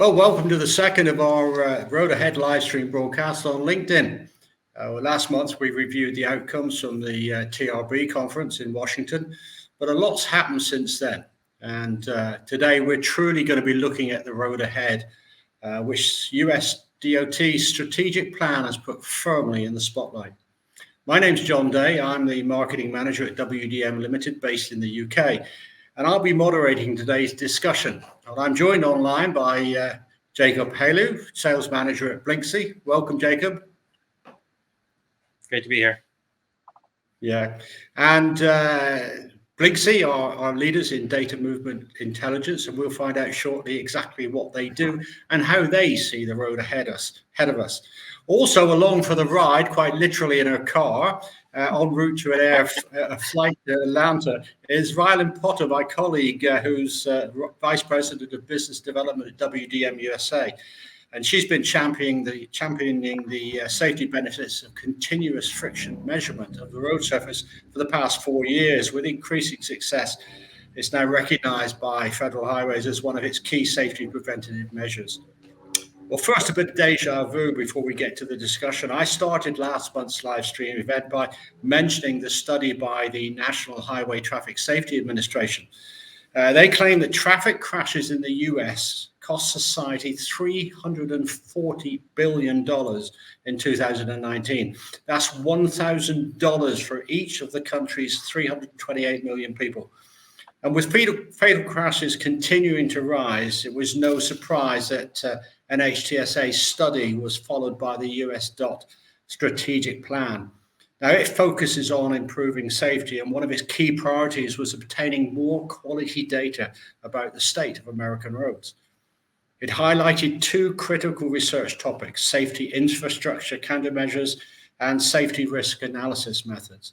Well, welcome to the second of our Road Ahead Livestream broadcast on LinkedIn. Last month, we reviewed the outcomes from the TRB conference in Washington, but a lot's happened since then. And today, we're truly going to be looking at the road ahead, which US DOT's strategic plan has put firmly in the spotlight. My name's John Day. I'm the marketing manager at WDM Limited, based in the UK. And I'll be moderating today's discussion. And I'm joined online by Jacob Haleu, sales manager at Blinksy. Welcome, Jacob. Great to be here. Yeah. And Blinksy are leaders in data movement intelligence, and we'll find out shortly exactly what they do and how they see the road ahead of us. Also along for the ride, quite literally in her car, en route to a flight to Atlanta, is Rylan Potter, my colleague, who's Vice President of Business Development at WDM USA. And she's been championing the safety benefits of continuous friction measurement of the road surface for the past 4 years with increasing success. It's now recognized by Federal Highways as one of its key safety preventative measures. Well, first, a bit of deja vu before we get to the discussion. I started last month's live stream event by mentioning the study by the National Highway Traffic Safety Administration. They claim that traffic crashes in the US cost society $340 billion in 2019. That's $1,000 for each of the country's 328 million people. And with fatal crashes continuing to rise, it was no surprise that NHTSA study was followed by the US DOT strategic plan. Now, it focuses on improving safety, and one of its key priorities was obtaining more quality data about the state of American roads. It highlighted two critical research topics: safety infrastructure countermeasures and safety risk analysis methods.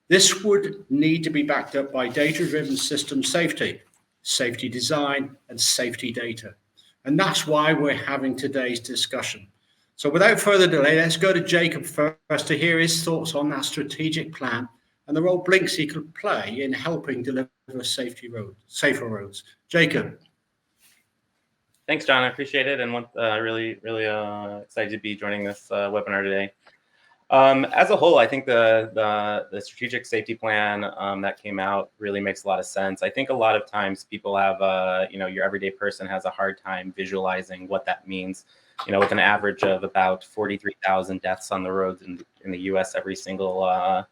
This would need to be backed up by data-driven system safety, safety design, and safety data. And that's why we're having today's discussion. So without further delay, let's go to Jacob first to hear his thoughts on that plan and the role Blinksy could play in helping deliver safer roads. Jacob. Thanks, John. I appreciate it, and really excited to be joining this webinar today. As a whole, I think the strategic safety plan that came out really makes a lot of sense. I think a lot of times people have, your everyday person has a hard time visualizing what that means. With an average of about 43,000 deaths on the roads in the U.S. every single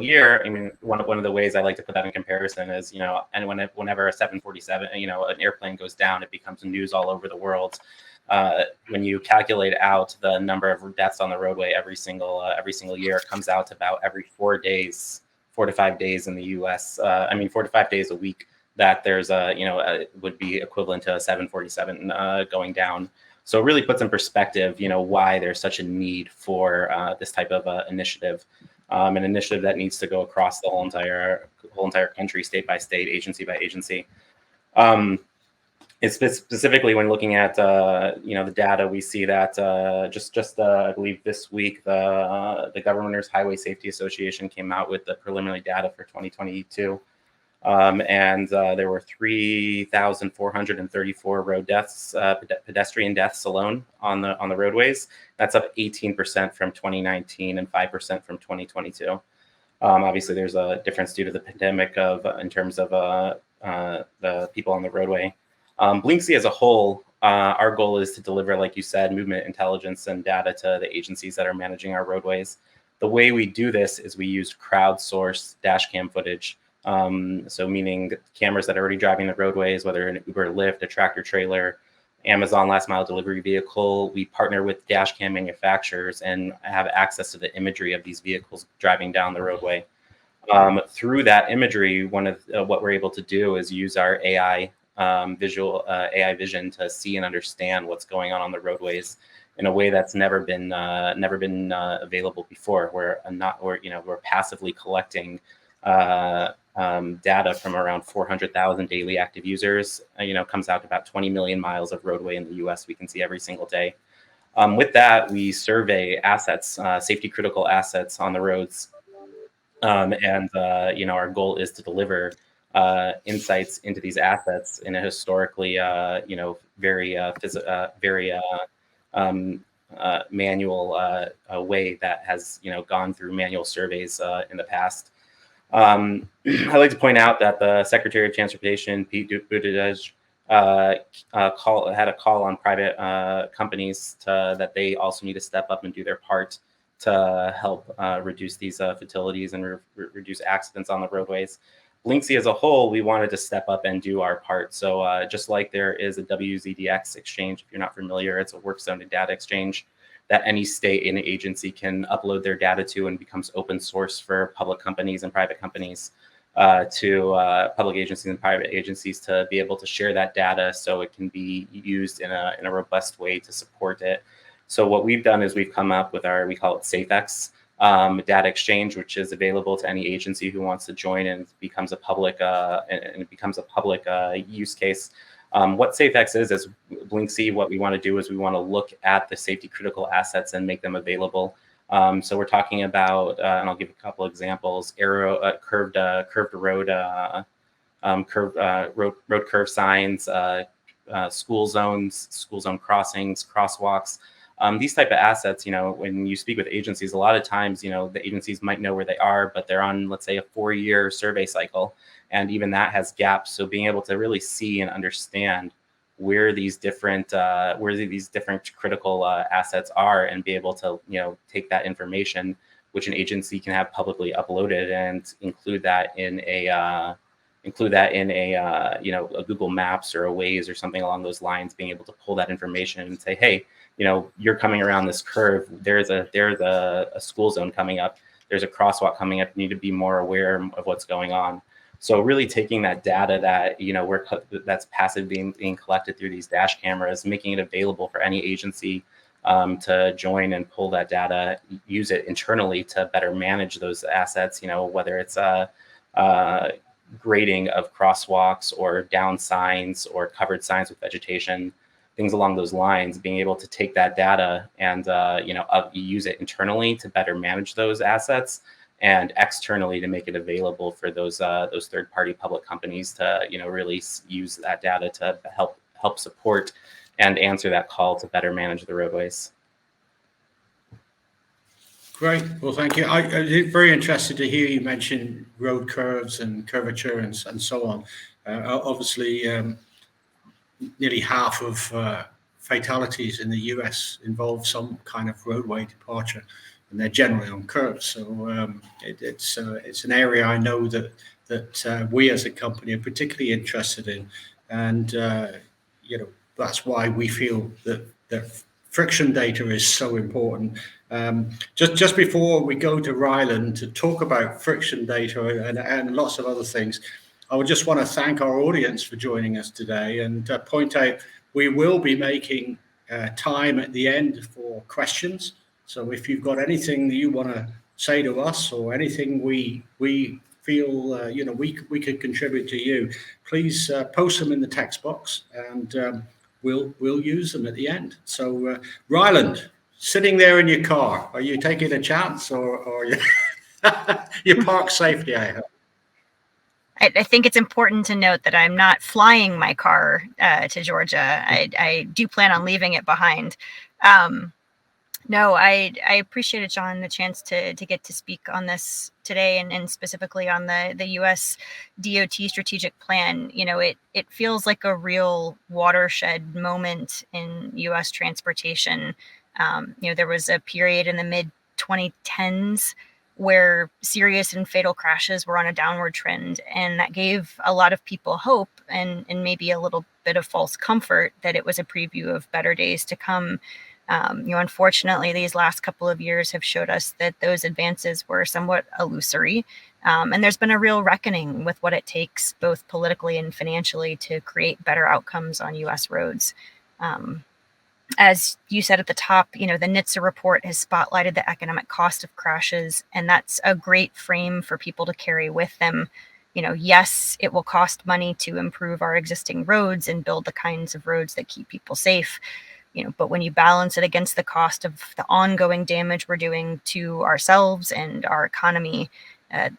year. I mean, one of the ways I like to put that in comparison is, and whenever a 747, an airplane goes down, it becomes news all over the world. When you calculate out the number of deaths on the roadway every single year, it comes out to about every 4 to 5 days in the U.S. 4 to 5 days a week that there's would be equivalent to a 747 going down. So it really puts in perspective, why there's such a need for this type of initiative, an initiative that needs to go across the whole entire country, state by state, agency by agency. It's specifically when looking at the data, we see that I believe this week the Governors Highway Safety Association came out with the preliminary data for 2022, and there were 3,434 road deaths, pedestrian deaths alone on the roadways. That's up 18% from 2019 and 5% from 2022. Obviously, there's a difference due to the pandemic in terms of the people on the roadway. Blinksy as a whole, our goal is to deliver, like you said, movement intelligence and data to the agencies that are managing our roadways. The way we do this is we use crowdsourced dash cam footage. So meaning cameras that are already driving the roadways, whether an Uber, Lyft, a tractor trailer, Amazon last mile delivery vehicle. We partner with dash cam manufacturers and have access to the imagery of these vehicles driving down the roadway. Through that imagery, what we're able to do is use our AI vision to see and understand what's going on the roadways in a way that's never been available before. We're passively collecting data from around 400,000 daily active users. Comes out to about 20 million miles of roadway in the U.S. we can see every single day. With that, we survey assets, safety critical assets on the roads, and our goal is to deliver insights into these assets in a historically, very manual way that has, gone through manual surveys in the past. I'd like to point out that the Secretary of Transportation, Pete Buttigieg, had a call on private companies that they also need to step up and do their part to help reduce these fatalities and reduce accidents on the roadways. Blyncsy as a whole, we wanted to step up and do our part. So just like there is a WZDX exchange, if you're not familiar, it's a work zone and data exchange that any state and agency can upload their data to, and becomes open source for public companies and private companies to public agencies and private agencies to be able to share that data so it can be used in a robust way to support it. So what we've done is we've come up with we call it SafeX data exchange, which is available to any agency who wants to join, and becomes a public use case. What SafeX is Blyncsy. What we want to do is we want to look at the safety critical assets and make them available. So we're talking about, and I'll give a couple examples: curved road, road curve signs, school zones, school zone crossings, crosswalks. These type of assets, when you speak with agencies, a lot of times, the agencies might know where they are, but they're on, let's say, a 4-year survey cycle, and even that has gaps. So being able to really see and understand where these different critical assets are, and be able to, take that information, which an agency can have publicly uploaded, and include that in a Google Maps or a Waze or something along those lines, being able to pull that information and say, hey, you're coming around this curve. There's a school zone coming up. There's a crosswalk coming up. You need to be more aware of what's going on. So really taking that data that, that's passively being collected through these dash cameras, making it available for any agency to join and pull that data, use it internally to better manage those assets, whether it's grading of crosswalks or down signs or covered signs with vegetation, things along those lines, being able to take that data and use it internally to better manage those assets, and externally to make it available for those third-party public companies to really use that data to help support and answer that call to better manage the roadways. Great. Well, thank you. I'm very interested to hear you mention road curves and curvature and so on. Obviously, nearly half of fatalities in the US involve some kind of roadway departure, and they're generally on curves. So it's an area I know that we as a company are particularly interested in, and that's why we feel that friction data is so important. Just before we go to Ryland to talk about friction data and lots of other things, I would just want to thank our audience for joining us today, and point out we will be making time at the end for questions. So if you've got anything that you want to say to us, or anything we feel we could contribute to you, please post them in the text box, and we'll use them at the end. So Ryland, sitting there in your car, are you taking a chance, or you park safely, I hope? I think it's important to note that I'm not flying my car to Georgia. I do plan on leaving it behind. No, I appreciated, John, the chance to get to speak on this today, and specifically on the U.S. DOT strategic plan. It feels like a real watershed moment in U.S. transportation. There was a period in the mid-2010s where serious and fatal crashes were on a downward trend, and that gave a lot of people hope and maybe a little bit of false comfort that it was a preview of better days to come. Unfortunately, these last couple of years have showed us that those advances were somewhat illusory, and there's been a real reckoning with what it takes, both politically and financially, to create better outcomes on U.S. roads. As you said at the top, the NHTSA report has spotlighted the economic cost of crashes, and that's a great frame for people to carry with them. Yes, it will cost money to improve our existing roads and build the kinds of roads that keep people safe. But when you balance it against the cost of the ongoing damage we're doing to ourselves and our economy,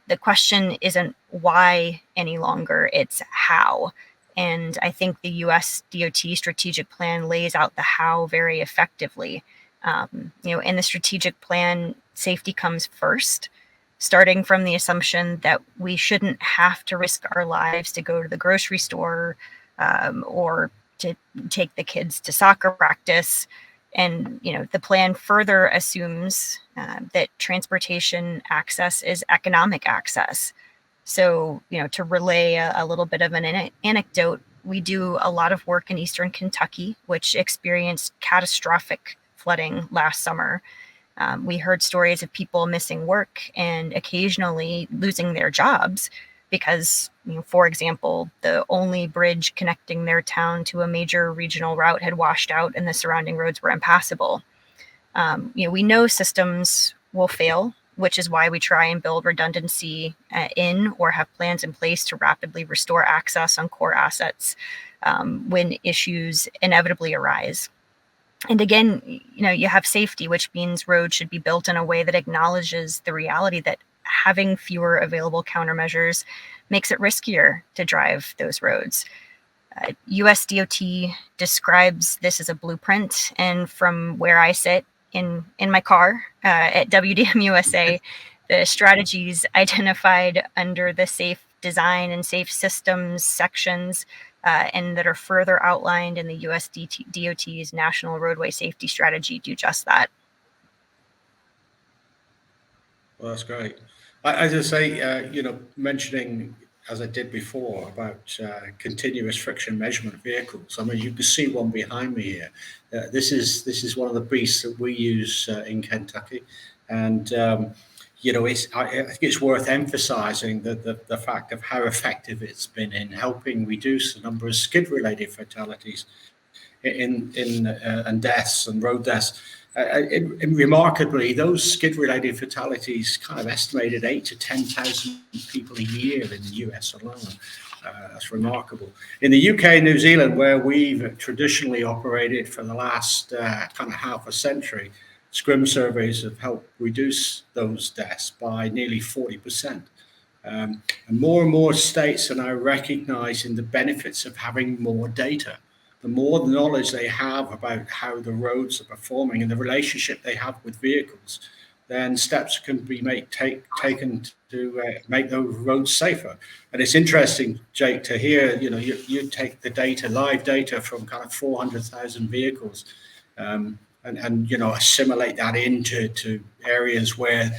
the question isn't why any longer, it's how. And I think the US DOT strategic plan lays out the how very effectively. In the strategic plan, safety comes first, starting from the assumption that we shouldn't have to risk our lives to go to the grocery store or to take the kids to soccer practice. And, the plan further assumes that transportation access is economic access. So, to relay a little bit of an anecdote, we do a lot of work in Eastern Kentucky, which experienced catastrophic flooding last summer. We heard stories of people missing work and occasionally losing their jobs because, for example, the only bridge connecting their town to a major regional route had washed out and the surrounding roads were impassable. We know systems will fail, which is why we try and build redundancy in or have plans in place to rapidly restore access on core assets when issues inevitably arise. And again, you have safety, which means roads should be built in a way that acknowledges the reality that having fewer available countermeasures makes it riskier to drive those roads. US DOT describes this as a blueprint, and from where I sit in my car at WDM USA, the strategies identified under the safe design and safe systems sections and that are further outlined in the US DOT's National Roadway Safety Strategy do just that. Well, that's great. As I say, mentioning, as I did before, about continuous friction measurement vehicles. I mean, you can see one behind me here. This is one of the beasts that we use in Kentucky, and I think it's worth emphasising the fact of how effective it's been in helping reduce the number of skid-related fatalities and deaths and road deaths. Remarkably, those skid-related fatalities kind of estimated 8,000 to 10,000 people a year in the US alone. That's remarkable. In the UK and New Zealand, where we've traditionally operated for the last kind of half a century, SCRIM surveys have helped reduce those deaths by nearly 40%. And more states are now recognizing the benefits of having more data. The more knowledge they have about how the roads are performing and the relationship they have with vehicles, then steps can be taken to make those roads safer. And it's interesting, Jake, to hear, you take the data, live data from kind of 400,000 vehicles and assimilate that into areas where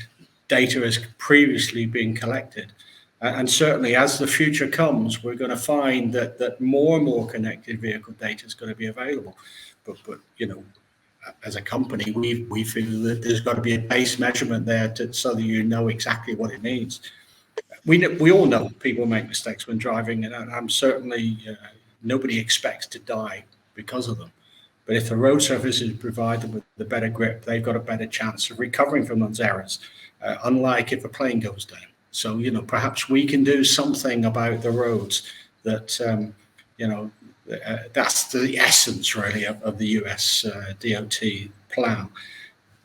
data has previously been collected. And certainly as the future comes, we're going to find that more and more connected vehicle data is going to be available. But as a company, we feel that there's got to be a base measurement there so that you know exactly what it means. We all know people make mistakes when driving, and I'm certainly nobody expects to die because of them. But if the road surfaces provide them with the better grip, they've got a better chance of recovering from those errors, unlike if a plane goes down. So, perhaps we can do something about the roads that, that's the essence, really, of the US DOT plan.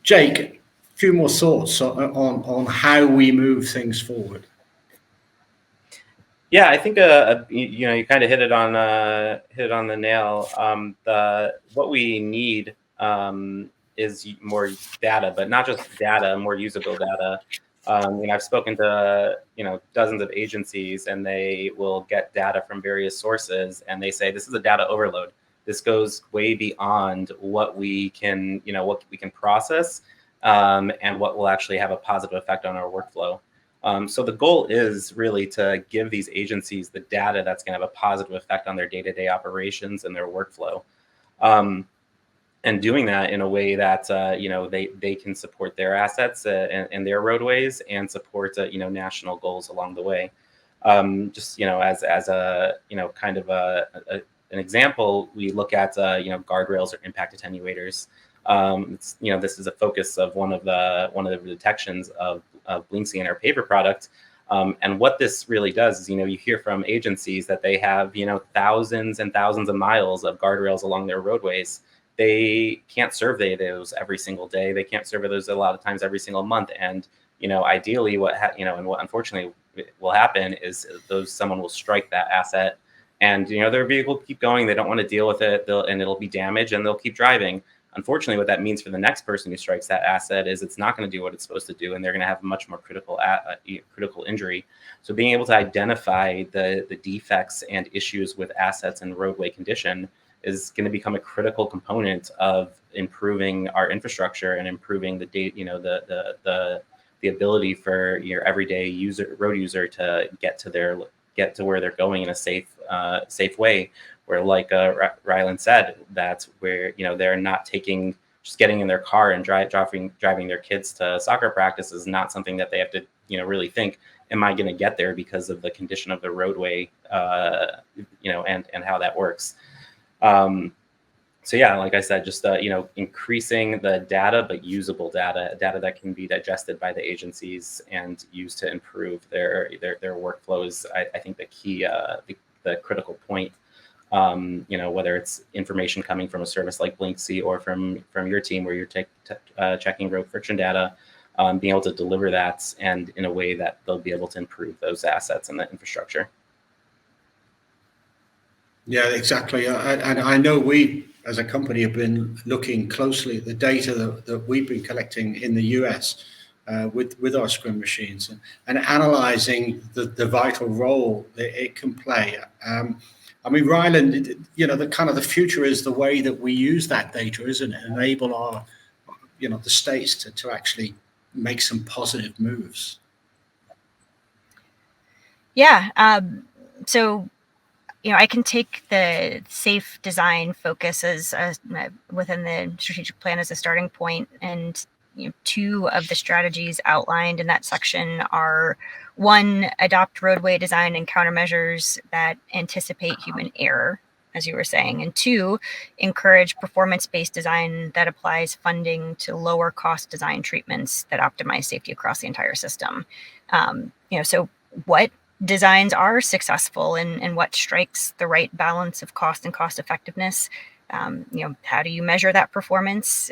Jake, a few more thoughts on how we move things forward. Yeah, I think you kind of hit it on the nail. What we need is more data, but not just data, more usable data. I've spoken to dozens of agencies, and they will get data from various sources, and they say this is a data overload. This goes way beyond what we can process, and what will actually have a positive effect on our workflow. So the goal is really to give these agencies the data that's going to have a positive effect on their day-to-day operations and their workflow. And doing that in a way that they can support their assets and their roadways and support national goals along the way. As a kind of an example, we look at guardrails or impact attenuators. This is a focus of one of the detections of Blinksy in our paver product. And what this really does is, you hear from agencies that they have, thousands and thousands of miles of guardrails along their roadways. They can't survey those every single day. They can't survey those a lot of times every single month. And, ideally and what unfortunately will happen is someone will strike that asset, and their vehicle will keep going. They don't want to deal with it, and it'll be damaged, and they'll keep driving. Unfortunately, what that means for the next person who strikes that asset is it's not going to do what it's supposed to do, and they're going to have a much more critical injury. So being able to identify the defects and issues with assets and roadway condition is going to become a critical component of improving our infrastructure and improving the ability for your everyday road user to get to where they're going in a safe way. Where, like Rylan said, that's where they're not just getting in their car and driving their kids to soccer practice is not something that they have to really think, am I going to get there because of the condition of the roadway, and how that works. So yeah, like I said, just increasing the data, but usable data that can be digested by the agencies and used to improve their workflows. I think the key, the critical point, whether it's information coming from a service like Blinksy or from your team where you're checking road friction data, being able to deliver that and in a way that they'll be able to improve those assets and the infrastructure. Yeah, exactly. And I know we, as a company, have been looking closely at the data that we've been collecting in the US with our scrim machines and analyzing the vital role that it can play. I mean, Ryland, the future is the way that we use that data, isn't it? Enable our, the states to actually make some positive moves. Yeah. So, I can take the safe design focus as within the strategic plan as a starting point, and two of the strategies outlined in that section are: one, adopt roadway design and countermeasures that anticipate human error, as you were saying, and two, encourage performance-based design that applies funding to lower cost design treatments that optimize safety across the entire system. So what designs are successful and what strikes the right balance of cost and cost effectiveness? How do you measure that performance?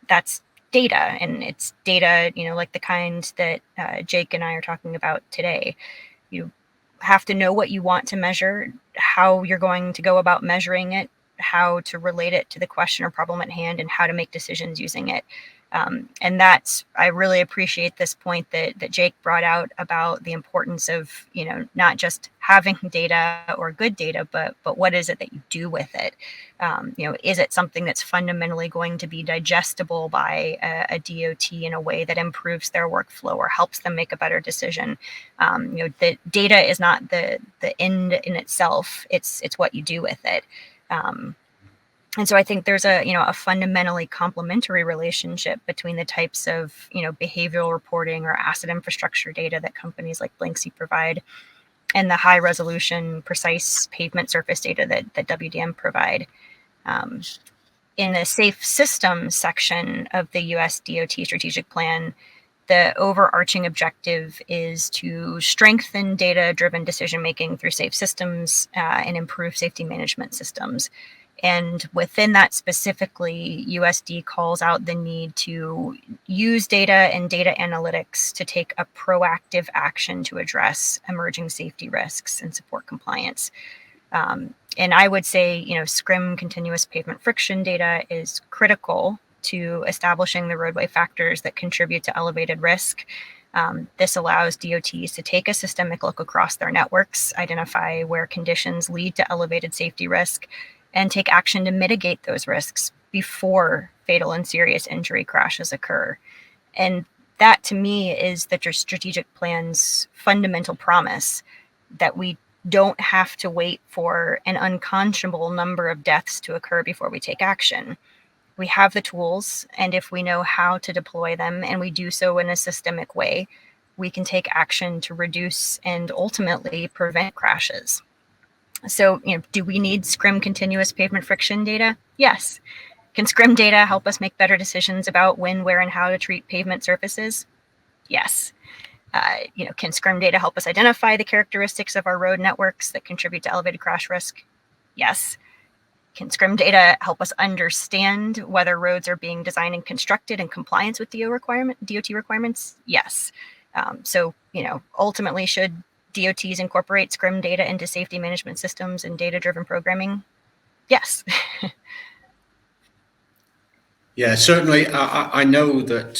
That's data, and it's data, like the kind that Jake and I are talking about today. You have to know what you want to measure, how you're going to go about measuring it, how to relate it to the question or problem at hand, and how to make decisions using it. And I really appreciate this point that Jake brought out about the importance of, not just having data or good data, but what is it that you do with it? Is it something that's fundamentally going to be digestible by a DOT in a way that improves their workflow or helps them make a better decision? The data is not the end in itself. It's what you do with it. And so I think there's a fundamentally complementary relationship between the types of, behavioral reporting or asset infrastructure data that companies like Blinksy provide and the high resolution, precise pavement surface data that WDM provide. In the safe systems section of the US DOT strategic plan, the overarching objective is to strengthen data-driven decision-making through safe systems and improve safety management systems. And within that specifically, USD calls out the need to use data and data analytics to take a proactive action to address emerging safety risks and support compliance. And I would say, SCRIM continuous pavement friction data is critical to establishing the roadway factors that contribute to elevated risk. This allows DOTs to take a systemic look across their networks, identify where conditions lead to elevated safety risk, and take action to mitigate those risks before fatal and serious injury crashes occur. And that, to me, is the strategic plan's fundamental promise, that we don't have to wait for an unconscionable number of deaths to occur before we take action. We have the tools, and if we know how to deploy them and we do so in a systemic way, we can take action to reduce and ultimately prevent crashes. So, do we need SCRIM continuous pavement friction data? Yes. Can SCRIM data help us make better decisions about when, where, and how to treat pavement surfaces? Yes. Can SCRIM data help us identify the characteristics of our road networks that contribute to elevated crash risk? Yes. Can SCRIM data help us understand whether roads are being designed and constructed in compliance with DOT requirements? Yes. So, ultimately, should DOTs incorporate SCRIM data into safety management systems and data-driven programming? Yes. Yeah, certainly. I know that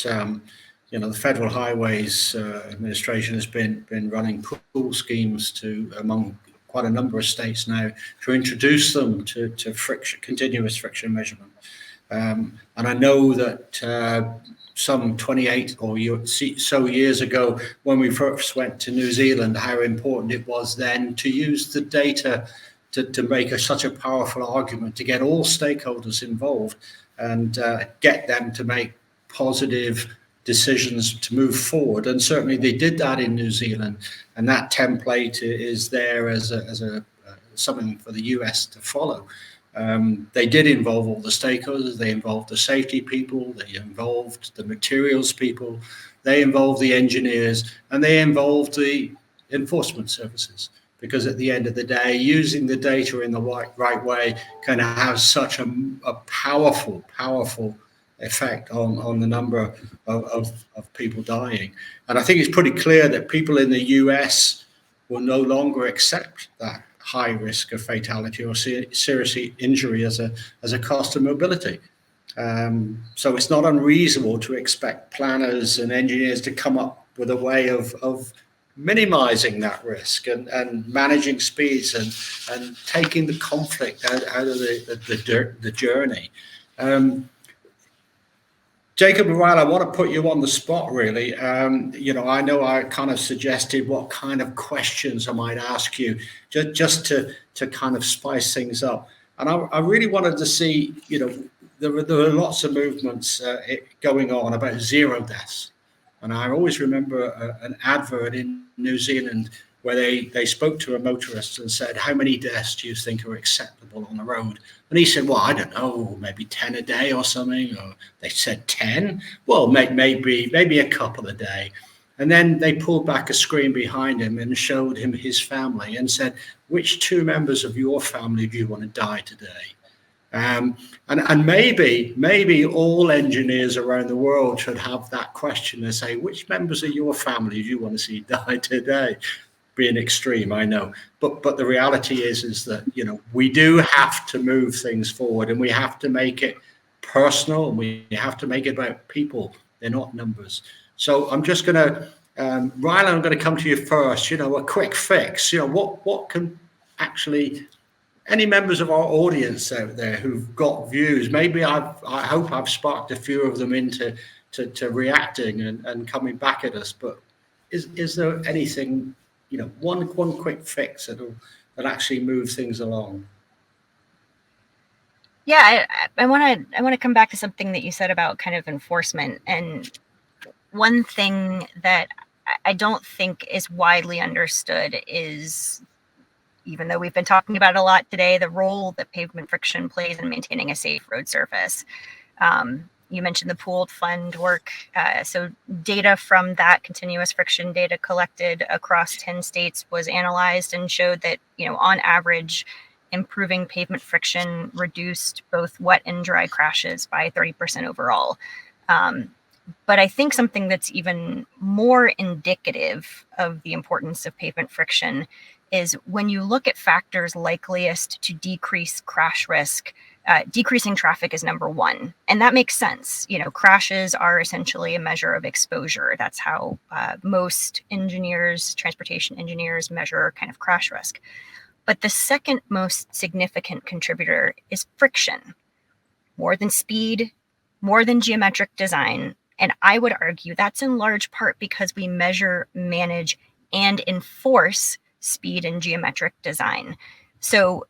the Federal Highways Administration has been running pool schemes among quite a number of states now to introduce them to continuous friction measurement. And I know that some 28 or so years ago, when we first went to New Zealand, how important it was then to use the data to make such a powerful argument, to get all stakeholders involved and get them to make positive decisions to move forward. And certainly they did that in New Zealand. And that template is there as something for the US to follow. They did involve all the stakeholders. They involved the safety people. They involved the materials people. They involved the engineers, and they involved the enforcement services. Because at the end of the day, using the data in the right way can have such a powerful effect on the number of people dying. And I think it's pretty clear that people in the US will no longer accept that high risk of fatality or serious injury as a cost of mobility. So it's not unreasonable to expect planners and engineers to come up with a way of minimizing that risk and managing speeds and taking the conflict out of the journey. Jacob and Ryle, I want to put you on the spot, really. I know I kind of suggested what kind of questions I might ask you, just to kind of spice things up. And I really wanted to see, there were lots of movements going on about zero deaths. And I always remember an advert in New Zealand where they spoke to a motorist and said, how many deaths do you think are acceptable on the road? And he said, well, I don't know, maybe 10 a day or something. Or they said 10. Well, maybe a couple a day. And then they pulled back a screen behind him and showed him his family and said, which two members of your family do you want to die today? And maybe all engineers around the world should have that question and say, which members of your family do you want to see die today? Being extreme, I know, but the reality is that we do have to move things forward, and we have to make it personal, and we have to make it about people. They're not numbers. So I'm just gonna, Ryan, I'm going to come to you first. A quick fix. What can actually, any members of our audience out there who've got views, maybe I hope I've sparked a few of them into reacting and coming back at us. But is there anything, one quick fix that actually move things along? Yeah, I want to come back to something that you said about kind of enforcement. And one thing that I don't think is widely understood is, even though we've been talking about it a lot today, the role that pavement friction plays in maintaining a safe road surface. You mentioned the pooled fund work. So data from that continuous friction data collected across 10 states was analyzed and showed that, on average, improving pavement friction reduced both wet and dry crashes by 30% overall. But I think something that's even more indicative of the importance of pavement friction is when you look at factors likeliest to decrease crash risk, decreasing traffic is number one. And that makes sense. Crashes are essentially a measure of exposure. That's how most engineers, transportation engineers, measure kind of crash risk. But the second most significant contributor is friction, more than speed, more than geometric design. And I would argue that's in large part because we measure, manage, and enforce speed and geometric design. So,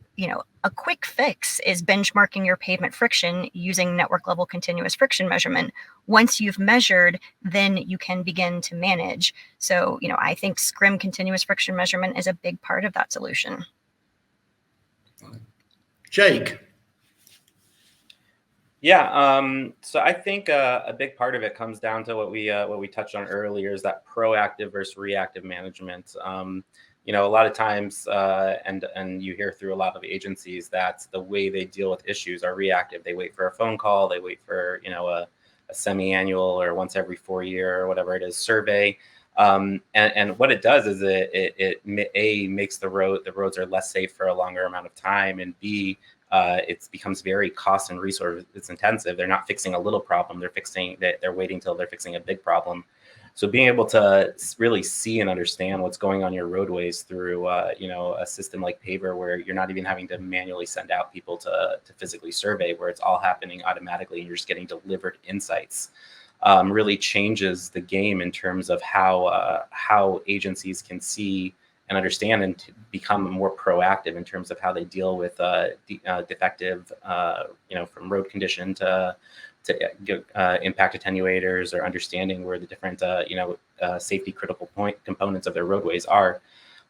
a quick fix is benchmarking your pavement friction using network level continuous friction measurement. Once you've measured, then you can begin to manage. So, I think SCRIM continuous friction measurement is a big part of that solution. Jake. Yeah, so I think a big part of it comes down to what we touched on earlier, is that proactive versus reactive management. A lot of times, and you hear through a lot of agencies that the way they deal with issues are reactive. They wait for a phone call, they wait for a semi-annual or once every 4 year or whatever it is survey. And what it does is it makes the roads are less safe for a longer amount of time, and B, it becomes very cost and resource intensive. They're not fixing a little problem; they're waiting till they're fixing a big problem. So being able to really see and understand what's going on your roadways through a system like Paver, where you're not even having to manually send out people to physically survey, where it's all happening automatically and you're just getting delivered insights, really changes the game in terms of how agencies can see and understand and to become more proactive in terms of how they deal with defective, from road condition to impact attenuators, or understanding where the different safety critical components of their roadways are.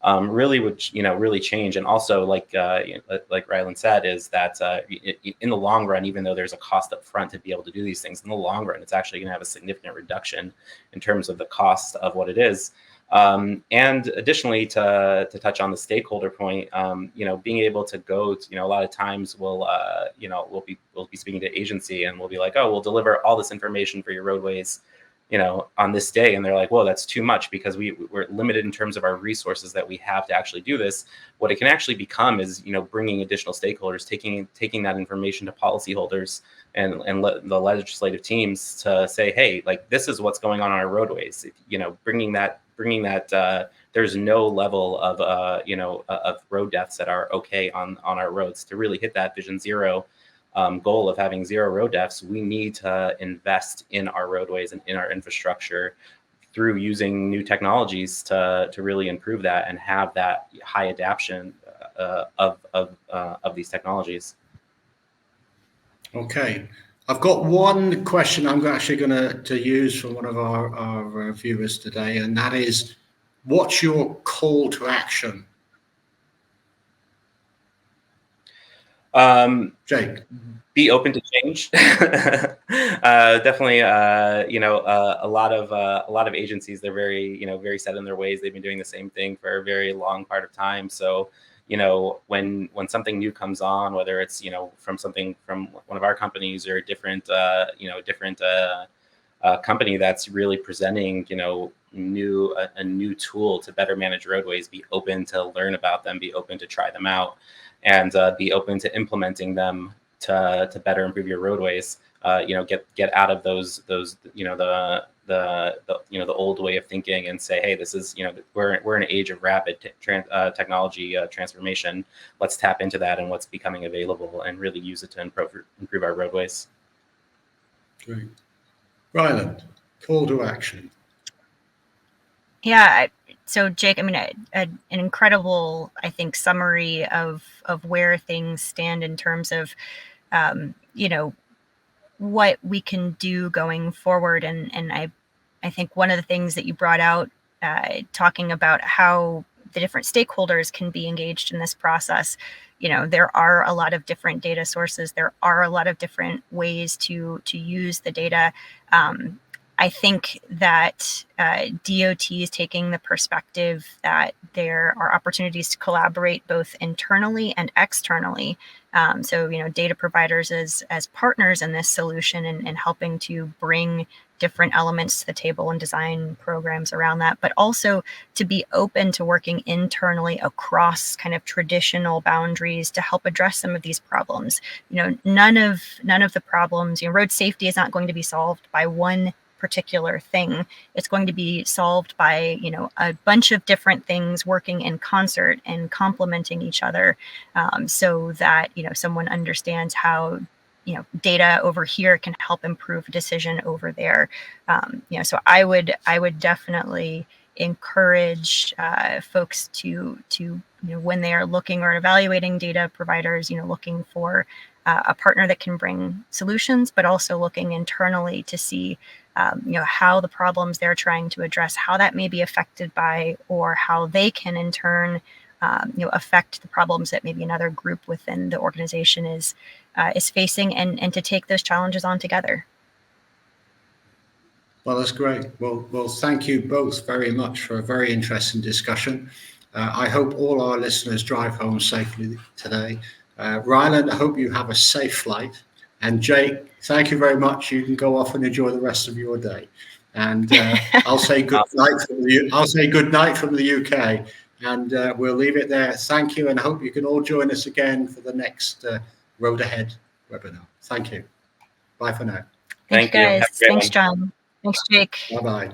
Really would really change. And also, like Rylan said, is that in the long run, even though there's a cost up front to be able to do these things, in the long run, it's actually going to have a significant reduction in terms of the cost of what it is. And additionally, to touch on the stakeholder point, being able to go to, a lot of times we'll be speaking to agency and we'll be like, oh, we'll deliver all this information for your roadways, on this day. And they're like, well, that's too much because we're limited in terms of our resources that we have to actually do this. What it can actually become is, bringing additional stakeholders, taking that information to policyholders and the legislative teams to say, hey, like, this is what's going on our roadways. Bringing that there's no level of of road deaths that are okay on our roads. To really hit that Vision Zero goal of having zero road deaths, we need to invest in our roadways and in our infrastructure through using new technologies to really improve that and have that high adoption of these technologies. Okay, I've got one question I'm actually going to use from one of our viewers today, and that is, what's your call to action? Jake? Be open to change. Definitely, a lot of agencies, they're very set in their ways. They've been doing the same thing for a very long part of time. So, when something new comes on, whether it's from one of our companies or a different company that's really presenting a new tool to better manage roadways, be open to learn about them, be open to try them out, and be open to implementing them to better improve your roadways. Get out of those the old way of thinking and say, hey, this is we're in an age of rapid technology transformation. Let's tap into that and what's becoming available and really use it to improve our roadways. Great. Ryland, call to action. Yeah. So Jake, I mean, an incredible, I think, summary of where things stand in terms of, what we can do going forward. And I think one of the things that you brought out, talking about how the different stakeholders can be engaged in this process. There are a lot of different data sources. There are a lot of different ways to use the data. I think that DOT is taking the perspective that there are opportunities to collaborate both internally and externally. So, data providers as partners in this solution and helping to bring different elements to the table and design programs around that, but also to be open to working internally across kind of traditional boundaries to help address some of these problems. None of the problems, road safety is not going to be solved by one particular thing. It's going to be solved by a bunch of different things working in concert and complementing each other, so that someone understands how data over here can help improve decision over there. So I would definitely encourage folks to when they are looking or evaluating data providers, looking for a partner that can bring solutions, but also looking internally to see how the problems they're trying to address, how that may be affected by, or how they can in turn affect the problems that maybe another group within the organization is facing, and to take those challenges on together. Well, that's great. Well, thank you both very much for a very interesting discussion. I hope all our listeners drive home safely today. Ryland, I hope you have a safe flight. And Jake, thank you very much. You can go off and enjoy the rest of your day. And I'll say good night from the UK, and we'll leave it there. Thank you, and I hope you can all join us again for the next Road Ahead webinar. Thank you. Bye for now. Thank you, Have guys. a great Thanks, one. John. Thanks, Jake. Bye bye.